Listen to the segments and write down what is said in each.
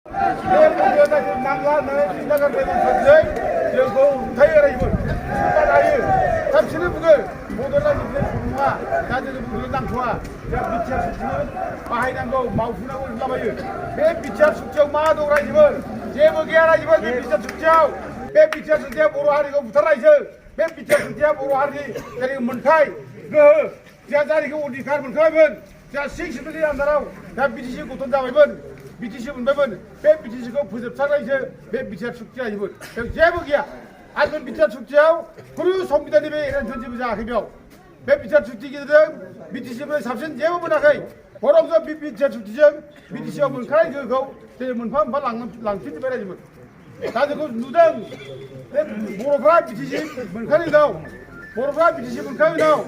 नांला सिन्थागार बेबस्थाजों जोंखौ होबथायो रायजोफोर बादायो साबसिनै बुङो बड'लेण्ड लिरनाय नङा दा जोंनो बड'लेण्ड नांथ'वा दा बिटिआर सुक्तिखौ बाहायनांगौ मावफुंनांगौ होनलाबायो बे बिटिआर सुक्तियाव मा दं रायजोफोर जेबो गैया रायजोफोर बे बिटिआर सुक्तियाव बे बिटिआर सुक्तिया बर' हारिखौ बुथारनायसो बे बिटिआर सुक्तिया बर' हारिनि जेरै मोनथाय गोहो जोंहा जायखौ अधिकार मोनखाबायमोन जोंहा 6 सेप्टेम्बरनि आन्दाराव दा बिटिसि गठन जाबायमोन बिटिसि मोनबायमोन बे बिटिसिखौ फोजोबस्रांनायसो बे बिटिआर सुक्ति रायजोफोर बेयाव जेबो गैया आरो बे बिटिआर सुक्तियाव खुनु संबिधाननि बे एरेन्जमेन्ट जेबो जायाखै बेयाव बे बिटिआर सुक्ति गेजेरजों बिटिसिनिफ्राय साबसिन जेबो मोनाखै बरं जों बे बिटिआर सुक्तिजों बिटिसिआव मोनखानाय गोहोखौ दिनै मोनफा मोनफा लांफिनजोब्बाय रायजोफोर दा जोंखौ नुदों बे बर'फ्रा बिटिसि मोनखानाय उनाव बर'फ्रा बिटिसि मोनखानाय उनाव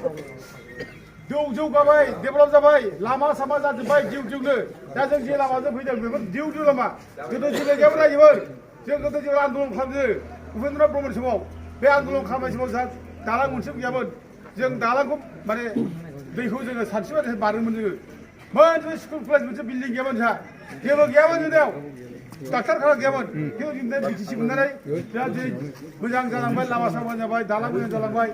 जौगाबाय डेभेलप जाबाय लामा सामा जाजोब्बाय जिउनो दा जों जे लामाजों फैदों बेफोर जिउ लामा गोदो जेबो गैयामोन रायजोफोर जों गोदो जेब्ला आन्दलन खालामदों उपेन्द्र ब्रह्मनि समाव बे आन्दलन खालामनाय समाव जोंहा दालां मोनसेबो गैयामोन जों दालांखौ माने दैखौ जोङो सानस्रिबाय बारोमोन जोङो मोनसे स्कुल कलेज मोनसे बिल्डिं गैयामोन जोंहा जेबो गैयामोन जोंनियाव डाक्टारखाना गैयामन खिन्थु जों बिटिसि मोननानै दा दिनै मोजां जालांबाय लामा सामा जाबाय दालां मोजां जालांबाय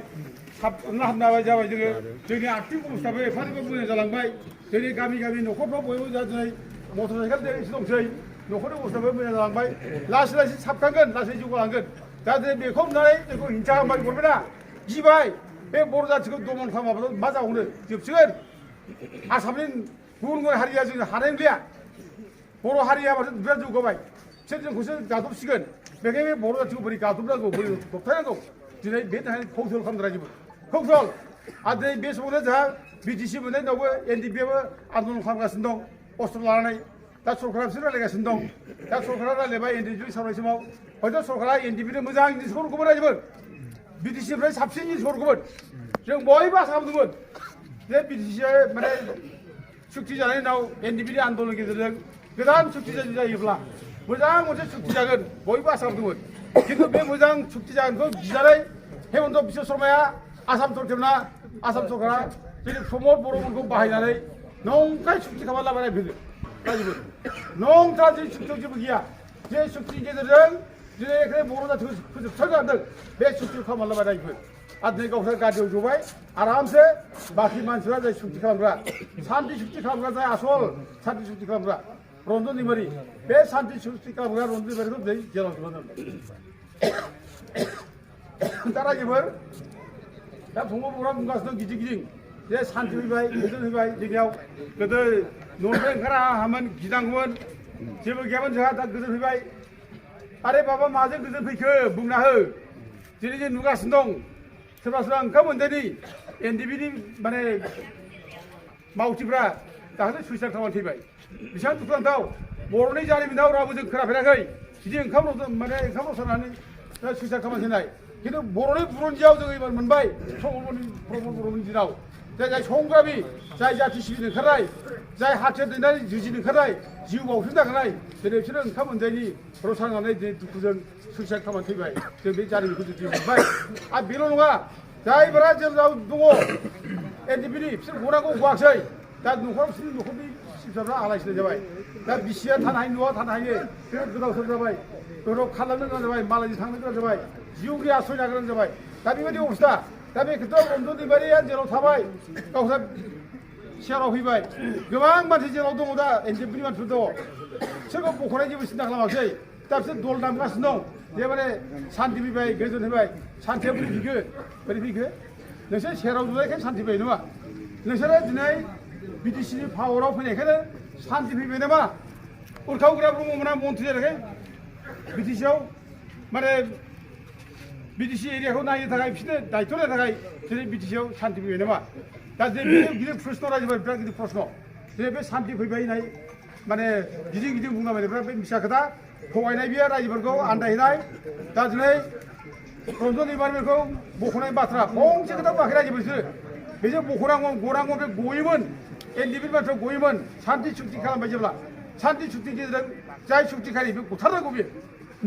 हाबना जाबाय जोङो जोंनि आर्थिक अबस्थाबो एफाग्राब मोजां जालांबाय जोंनि गामि न'खरफ्राव बयबो दा दिनै मटर साइकेल एसे दंसै न'खरनि अबस्थाबो मोजां जालांबाय लासै लासै साबखांगोन लासै जौगालांगोन दा दिनै बेखौ नुनानै जोंखौ हिंसा खालामबाय गरमेन्टआ गिबाय बे बर' जाथिखौ दमन खालामाब्ला मा जाबावनो जोबसिगोन आसामनि गुबुन हारिया जों हानाय नंलिया बर' हारिया बिराद जौगाबाय बिसोर जोंखौसो गादबसिगोन बेखायनो बे बर' जाथिखौ बोरै गादबनांगौ बोरै दबथायनांगौ दिनै बे थाखाय कौशल खालामदों रायजोफोर कौशल आरो दिनै बे समावनो जोंहा बिटिसि मोननायनि उनावबो एनडिपिआबो आन्दलन खालामगासिनो दं अस्त्र लानानै दा सरकारा बिसोर रायलायगासिनो दं दा सरकारा रायलायबाय एनडिपि सावरायनाय समाव हयथ' सरकारा एनडिपिनो मोजां जिनिस हरगौमोन रायजोफोर बिटिसिनिफ्राय साबसिन जिनिस हरगौमोन जों बयबो आसा खालामदोंमोन जे बिटिसिआ माने सुक्ति जानायनि उनाव एनडिपिनि आन्दलननि गेजेरजों गोदान सुक्ति जायोब्ला मोजां मोनसे सुक्ति जागोन बयबो आसा खालामदोंमोन खिन्थु बे मोजां सुक्ति जागोनखौ गिनानै हेमन्त बिश्व शर्माया आसाम सरकारना आसाम सरकारा दिनै प्रमद बर'मोनखौ बाहायनानै नंखाय सुक्ति खालामना लाबाय रायजोफोर नंथारा दिनै सुक्तियाव जेबो गैया जे सुक्तिनि गेजेरजों दिनै एखे बर' जाथिखौ फोजोबस्रांनो बे सुक्तिखौ खालामना लाबाय रायजोफोर आरो दिनै गावसोर गादियाव जबाय आरामसे बाखि मानसिफ्रा जाय सुक्ति खालामग्रा सान्थि सुक्ति खालामग्रा जाय आसल सान्थि सुक्ति खालामग्रा रन्जन दैमारि बे सान्थि सुक्ति खालामग्रा रन्जन दैमारिखौ दिनै जेराव जोबनानै दा रायजोफोर दा फंबाय बर'आ बुंगासिनो दं गिदिं जे सान्थि फैबाय गोजोन फैबाय जोंनियाव गोदो न'निफ्राय ओंखारा हामोन गिनांगौमोन जेबो गैयामोन जोंहा दा गोजोन फैबाय आरे बाबा माजों गोजोन फैखो बुंना हो दिनै जों नुगासिनो दं सोरबा सोरबा ओंखाम मोनजायनि एनडिपिनि माने मावथिफ्रा दाखालि सुइसाइड खालामनानै थैबाय बेसेबां दुखुनांथाव बर'नि जारिमिनाव रावबो जों खोनाफेराखै बिदि ओंखाम रसारनानै सुइसाइड खालामनानै थैनाय खिन्थु बर'नि बुरन्जियाव जों एबार मोनबाय प्रमद बर'नि दिनाव जाय संग्रामि जाय जाथि सिबिनो ओंखारनाय जाय हाथियार दैनानै जुजिनो ओंखारनाय जिउ बाउसोमनो थाखाय दिनै बिसोरो ओंखाम मोनजायनि रसा नांनानै दिनै दुखुजों सुइसाइड खालामनानै थैबाय जों बे जारिमिनखौ जुदि मोनबाय आरो बेल' नङा जायफोरा जेराव दङ एनडिपिनि बिसोर गनांगौ गवाखसै दा बिसोरनि न'खरनि फिसाफ्रा आलाय सिलाय जाबाय दा बिसिया थानो हायो न'आ थानो हायो बिसोर गोदाव सोराव जाबाय गोदाव खारलांनो गोनां जाबाय मालायजों थांनो गोनां जाबाय जिउनि आश्रय नागिरनो जाबाय दा बेबायदि अबस्था दा बे खोथायाव रन्जन दैमारिया जेराव थाबाय गावस्रा सियाराव फैबाय गोबां मानसि जेराव दङ दा एनडिपिनि मानसिफोर दङ बिसोरखौ बख'नाय जेबो सिन्था खालामाखै दा बिसोर दल दामगासिनो दं जे माने सान्थि फैबाय गोजोन फैबाय सान्थिया बोरै फैखो नोंसोर सेराव जुलायखाय सान्थि फैबाय नङा नोंसोरो दिनै बिटिसिनि पावाराव फैनायखायनो सान्थि फैबाय नामा उरखाव गोरा ब्रह्ममोना मन्थ्रि जानायखाय बिटिसिआव माने बिटिसि एरियाखौ नायनो थाखाय बिसोरनो दायित्व होनो थाखाय दिनै बिटिसिआव सान्थि फैबाय नामा दा दिनै गिदिर प्रश्न रायजोफोर बिराद गिदिर प्रश्न दिनै बे सान्थि फैबाय होननाय माने गिदिं बुंलाबायनायफ्रा बे मिसा खोथा थगायनाय बियो रायजोफोरखौ आन्दायहैनाय दा दिनै रन्जन दैमारिफोरखौ बख'नाय बाथ्रा फंसे खोथा बुङाखै रायजोफोर बिसोरो बेजों बख'नांगौ गनांगौ बे गयोमोन एनडिपिनि बाथ्रायाव गयोमोन सान्थि सुक्ति खालामबाय जेब्ला सान्थि सुक्तिनि गेजेरजों जाय सुक्तिखारि बे बुथारनांगौ बेयो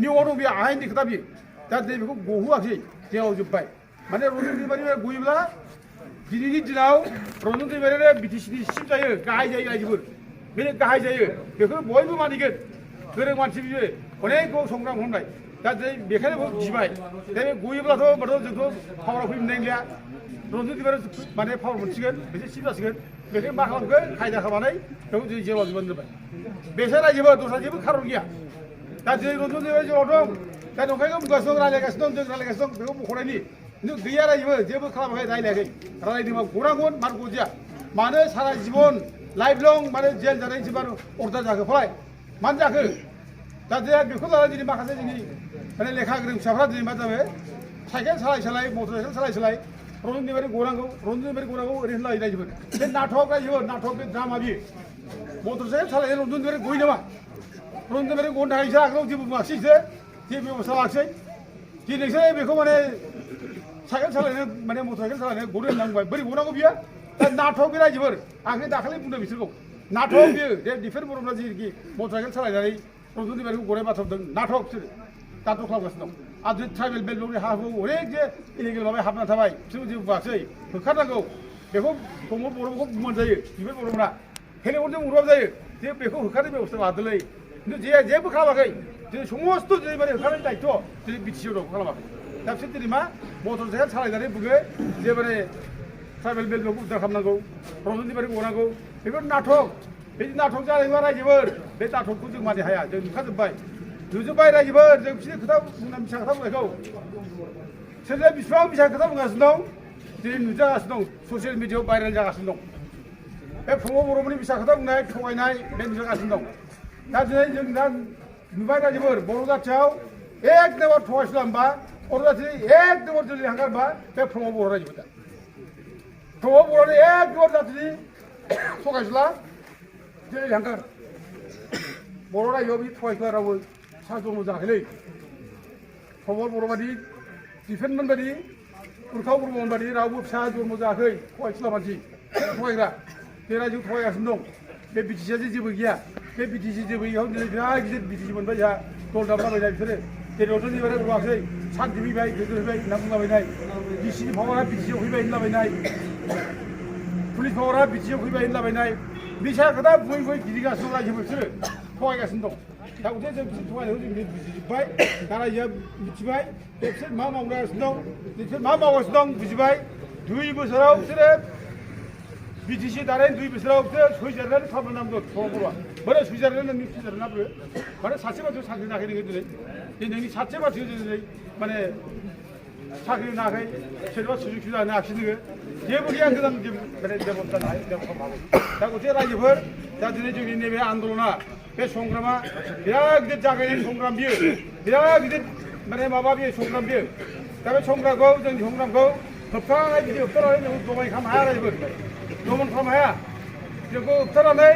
नियमाव दं बेयो आयेननि खोथा बेयो दा दिनै बेखौ गहोआखै जेराव जोब्बाय माने रन्जन दैमारिया गयोब्ला दिनैनि दिनाव रन्जन दैमारिया बिटिसिनि सिम जायो गाहाय जायो रायजोफोर बे गाहाय जायो बेखौ बयबो मानिगोन गोरों मानसि बियो अनेक संग्राम खालामनाय दा दिनै बेखायनो बेखौ गिबाय दा बे गयोब्लाथ' होनबाथ' जोंथ' पावाराव फैफिननाय गैया रन्जित बिबार माने पावार मोनसिगोन बिसोर सिब जासिगोन बेखायनो मा खालामखो खायदा खालामनानै बेखौ जों जेलाव जोबनानै दोनबाय बेसोर रायजोबो दस्रा जेबो खारन गैया दा दिनै रन्जित बिबार जेलाव दं दा नंखायखौ बुंगासिनो दं रायलायगासिनो दं जों रायलायगासिनो दं बेखौ मख'नायनि खिन्थु गैया रायजोबो जेबो खालामाखै रायलायाखै रायलायदोंबा गनांगोन मानो गजिया मानो सारा जीवन लाइफ लं माने जेल जानायनि सोरबा अर्डार जाखो फलाय मानो जाखो दा जोंहा बेखौ लानानै दिनै माखासे जोंनि माने लेखा गोरों फिसाफ्रा दिनै मा जाबाय साइकेल सालाय मटर साइकेल सालाय रन्जित गनांगौ ओरैनो रायजोबो बे नाटक रायजोबो नाटक बे द्रामा बियो मटर साइकेल सालायनाय रन्जित गयो नामा रन्जित गनो थाखायसो आगोलाव जेबो बुङाखिसै जेबो बेब'स्था लाखिसै दिनैसो बेखौ माने साइकेल सालायनो माने मटर साइकेल सालायनो गनो होनना बुंबाय बोरै गनांगौ बियो दा नाटक बे रायजोफोर आंनो दाखालि बुंदों बिसोरखौ नाटक बियो जे डिफेन्स बर'फ्रा जेरैखि मटर साइकेल सालायनानै रन्जित बिबारखौ गनाय बाथ्रा बुंदों नाटक बिसोर दाथ' खालामगासिनो दं आरो ट्राइबेल बेल्टनि हा हु अनेक जे इलिगेल माबाय हाबना थाबाय बिसोर जेबो बुङाखिसै होखारनांगौ बेखौ दङ बर'फोरखौ बुंबानो जायो डिफेन्स बर'फ्रा हेलिकप्टारजों उरबाबो जायो जे बेखौ होखारनो बेब'स्था लादोंलै खिन्थु जेबो खालामाखै दिनै समस्त दिनै माने होखारनायनि दायित्व दिनै बिटिसिआव दं खालामाखै दा बिसोर दिनै मा मटर साइकेल सालायनानै बुङो जे माने ट्राइबेल बेल्टखौ उद्धार खालामनांगौ रन्जित बिबारखौ गनांगौ बेफोर नाटक बे नाटक जानायबा रायजोफोर बे नाटकखौ जों मानि हाया जों नुजोब्बाय रायजोफोर जों बिसोरनि खोथा बुंनानै फिसा खोथा बुंनायखौ सोरजाया बिसिबां फिसा खोथा बुंगासिनो दं दिनै नुजागासिनो दं ससियेल मिडियाआव भाइरेल जागासिनो दं बे फंबाय बर'फोरनि फिसा खोथा बुंनाय थगायनाय बे नुजागासिनो दं दा दिनै जों दा नुबाय रायजोफोर बर' जाथियाव एक नाम्बार थगायसुला होनबा बर' जाथि एक नाम्बार दिल्ली हांगार होनबा बे फंबाय बर' रायजोफोर दा फंबाय बर'नि एक नाम्बार जाथिनि थगायसुला दिल्ली हांगार बर' रायजोआव बे थगायसुला रावबो सा जन्म जायाखैलै फंबाय बर' बादि डिफेन्समेन बादि उरखाव ब्रह्ममोन बादि रावबो फिसा जन्म जायाखै थगायसुला मानसि थगायग्रा बे रायजोआव थगायगासिनो दं बे बिटिसिआ जे जेबो गैया बे बिटिसि जेबो गैयाव दिनै बिराद गिदिर बिटिसि मोनबाय जोंहा दल दाबलाबायनाय बिसोरो जेरावथ' निबारे बुङाखै सान्थि फैबाय गोजोन फैबाय होनना बुंलाबायनाय डिसिनि पावारा बिटिसिआव फैबाय होनलाबायनाय पुलिस पावारा बिटिसिआव फैबाय होनलाबायनाय बिसा खोथा बुङै गिदिंगासिनो दं रायजो बिसोरो थगायगासिनो दं दा उदे जों बिसोर थगायनायखौ जों बुजिजोब्बाय दा रायजोआ मिथिबाय बिसोर मा मावगासिनो दं बिसोर मा मावगासिनो दं बुजिबाय 2 बोसोराव बिसोरो बिटिसि दानाय 2 बोसोराव बिसोर सुइजारलेण्ड खालामनो नांगौ बर'आ बोरै सुइजारलेण्ड नोंनि सुइजारलेण्डआ बोरो माने सासे मानसियाव साख्रि नाङाखै नोङो दिनै नोंनि सासे मानसियाव दिनै माने साख्रि नाङाखै सोरबा सुजुग सुबिदा होनो हायाखिसै नोङो जेबो गैया गोदान माने डेभेलप जानो हायो डेभेलप खालामनो हागौ दा गथे रायजोफोर दा दिनै जोंनि नैबे आन्दलना बे संग्रामा बिराद गिदिर जागायनायनि संग्राम बियो बिराद गिदिर माने माबा बियो संग्राम बियो दा बे संग्रामखौ जोंनि संग्रामखौ होबथानाय बिदि होबथानानै जों दमाय खालामनो हाया रायजोफोर दमन खालामनो हाया जोंखौ होबथानानै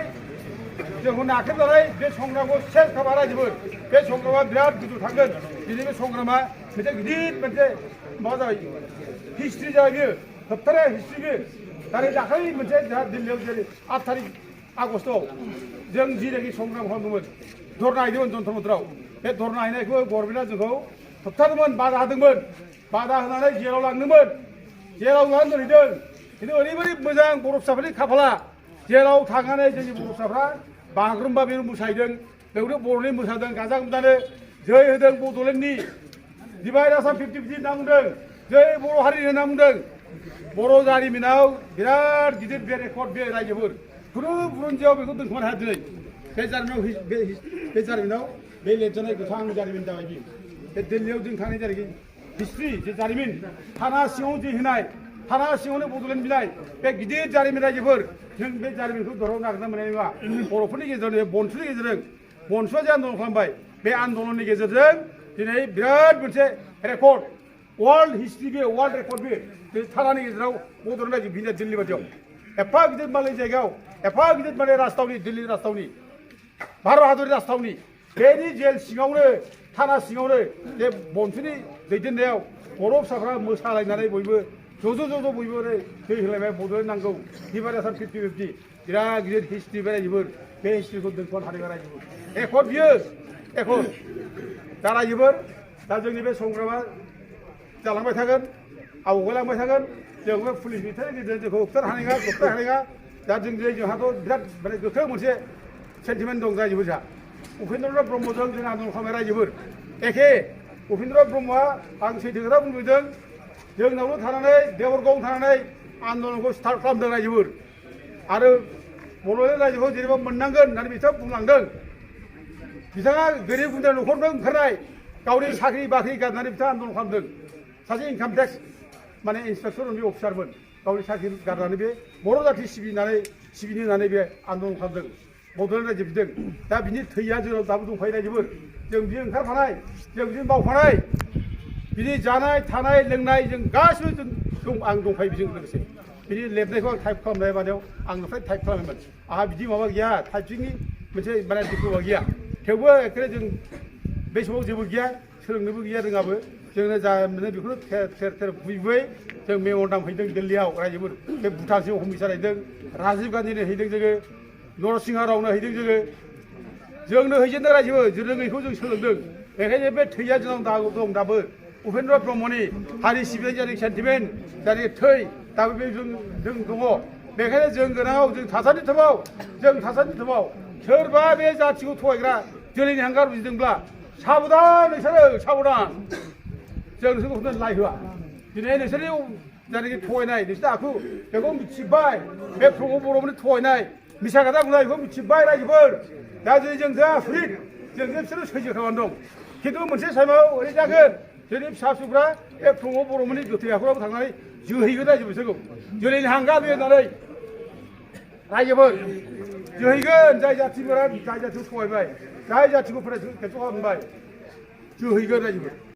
जोंखौ नाख्रेबनानै बे संग्रामखौ सेस खालामा रायजोफोर बे संग्रामा बिराद गोजौ थांगोन दिनै बे संग्रामा मोनसे गिदिर मोनसे माबा जाबाय हिस्ट्रि जाबाय बियो होबथानाय हिस्ट्रि बियो दाखालि मोनसे जोंहा दिल्लीयाव जेरै 8 तारिख आगस्टआव जों जिनाखि संग्राम खालामदोंमोन धरना हैदोंमोन जन्तर मन्तराव बे धरना हैनायखौ गभर्नमेन्टआ जोंखौ होबथादोंमोन बादा होदोंमोन बादा होनानै जेलाव लांदोंमोन जेलाव लानानै दोनहैदों खिन्थु ओरैबायदि मोजां बर' फिसाफोरनि खाफाला जेराव थांनानै जोंनि बर' फिसाफ्रा बागुरुम्बा बे मोसाहैदों बेयावनो बर'नि मोसादों गाजा गोमजानो जै होदों बड'लेण्डनि डिभाइड आसाम 50-50 होनना बुंदों जै बर' हारिनि होनना बुंदों बर' जारिमिनाव बिराद गिदिर बे रेकर्ड बे रायजोफोर खुनु बुरन्जियाव बेखौ दोनखोमानो हाया दिनै बे जारिमिनाव बे लिरजानाय गोथां जारिमिन जाबाय बियो बे दिल्लीयाव जों थांनाय जारिमिन हिस्ट्रि जे जारिमिन थाना सिङाव जे होनाय थाना सिङावनो बड'लेण्ड बिलाइ बे गिदिर जारिमिन रायजोफोर जों बे जारिमिनखौ दराव नागिरना मोननाय नङा बर'फोरनि गेजेराव बनसुनि गेजेरजों बनसुआ जे आन्दलन खालामबाय बे आन्दलननि गेजेरजों दिनै बिराद मोनसे रेकर्ड वर्ल्ड हिस्ट्रि बे वर्ल्ड रेकर्ड बे थानानि गेजेराव बड'लेण्ड रायजो बिना दिल्ली बायदियाव एफा गिदिर मालाय जायगायाव एफा गिदिर माने राजथावनि दिल्ली राजथावनि भारत हादरनि राजथावनि बेनि जेल सिङावनो थाना सिङावनो बे बनसुनि दैदेननायाव बर' फिसाफ्रा मोसालायनानै बयबो ज' बयबो दै होलायबाय बड'लेण्ड नांगौ डिभाइड आसाम 50-50 बिराद गिदिर हिस्ट्रि बे रायजोफोर बे हिस्ट्रिखौ दोनख'नो हादों रायजोफोर एकर्ड बियो एकर्ड दा रायजोफोर दा जोंनि बे संग्रामा जालांबाय थागोन आवगायलांबाय थागोन जों बे पुलिस बिथांनि गेजेरजों जोंखौ होबथानो हानाय नङा दा जोंहाथ' बिराद माने गोख्रों मोनसे सेन्टिमेन्ट दं रायजोफोर जोंहा उपेन्द्रनाथ ब्रह्मजों जों आन्दलन खालामनाय रायजोफोर एखे उपेन्द्रनाथ ब्रह्मआ आं सैथो खोथा बुंबोदों जोंनावल' थानानै देवरगावआव थानानै आन्दलनखौ स्टार्ट खालामदों रायजोफोर आरो बड'लेण्ड रायजोखौ जेनेबा मोननांगोन होननानै बिथाङा बुंलांदों बिथाङा गोरिब गुन्द्रा न'खरजों ओंखारनाय गावनि साख्रि बाख्रि गारनानै बिथाङा आन्दलन खालामदों सासे इनकाम टेक्स माने इन्सपेक्टर बे अफिसारमोन गावनि साख्रि गारनानै बे बर' जाथि सिबिनो होननानै बे आन्दलन खालामदों बड'लेण्ड रायजो बिदों दा बिनि थैया जोंनाव दाबो दंखायो रायजोफोर जों बिदि ओंखारफानाय जों बिदिनो मावफानाय बिनि जानाय थानाय लोंनाय जों गासिबो जों आं दंखायो बेजों लोगोसे बिनि लिरनायखौ आं टाइप खालामनाय मानायाव आंनिफ्राय टाइप खालामोमोन आंहा बिदि माबा गैया टाइपिंनि मोनसे माने डिप्ल'मा गैया थेवबो एखेबारे जों बे समाव जेबो गैया सोलोंनोबो गैया रोङाबो जोंनो जा मोनो बेखौनो थेर थेर बुयै जों मेम'रेन्डाम हैदों दिल्लीयाव रायजोफोर बे भुटानसिम अफिसार हैदों राजिब गान्धीनो हैदों जोङो नरसिंहा रावनो हैदों जोंनो हैजेनदों रायजोफोर जों रोङैखौ जों सोलोंदों बेखायनो बे थैया जोंनाव दं दाबो उपेन्द्र ब्रह्मनि हारि सिबिनाय जानाय सेन्टिमेन्ट जानाय थै दाबो बे जों दङ बेखायनो जों गोनाङाव जों थासारि थोबाव सोरबा बे जाथिखौ थगायग्रा जोलैनि हांगार बुजिदोंब्ला साबधान नोंसोरो साबधान जों नोंसोरखौ लाय होआ दिनै नोंसोरनि जायनाखि थगायनाय नोंसोरनि आखु बेखौ मिथिबाय बे प्रमद बर'मोननि थगायनाय मिसा खोथा बुंनाय बेखौ मिथिबाय रायजोफोर दा जुदि जों आसुरित जों बिसोरो सैज्य खालामनानै दं खिन्थु मोनसे टाइमाव ओरै जागोन जोंनि फिसा फिसौफ्रा बे प्रमद बर'मोननि गोथै आखुराव थांनानै जोहैगोन रायजो बिसोरखौ जोलैनि हांगार होननानै रायजोफोर जोहैगोन जाय जाथिफोरा जाय जाथिखौ थगायबाय जाय जाथिखौ फोथायनो खालामबाय जोहैगोन रायजोफोर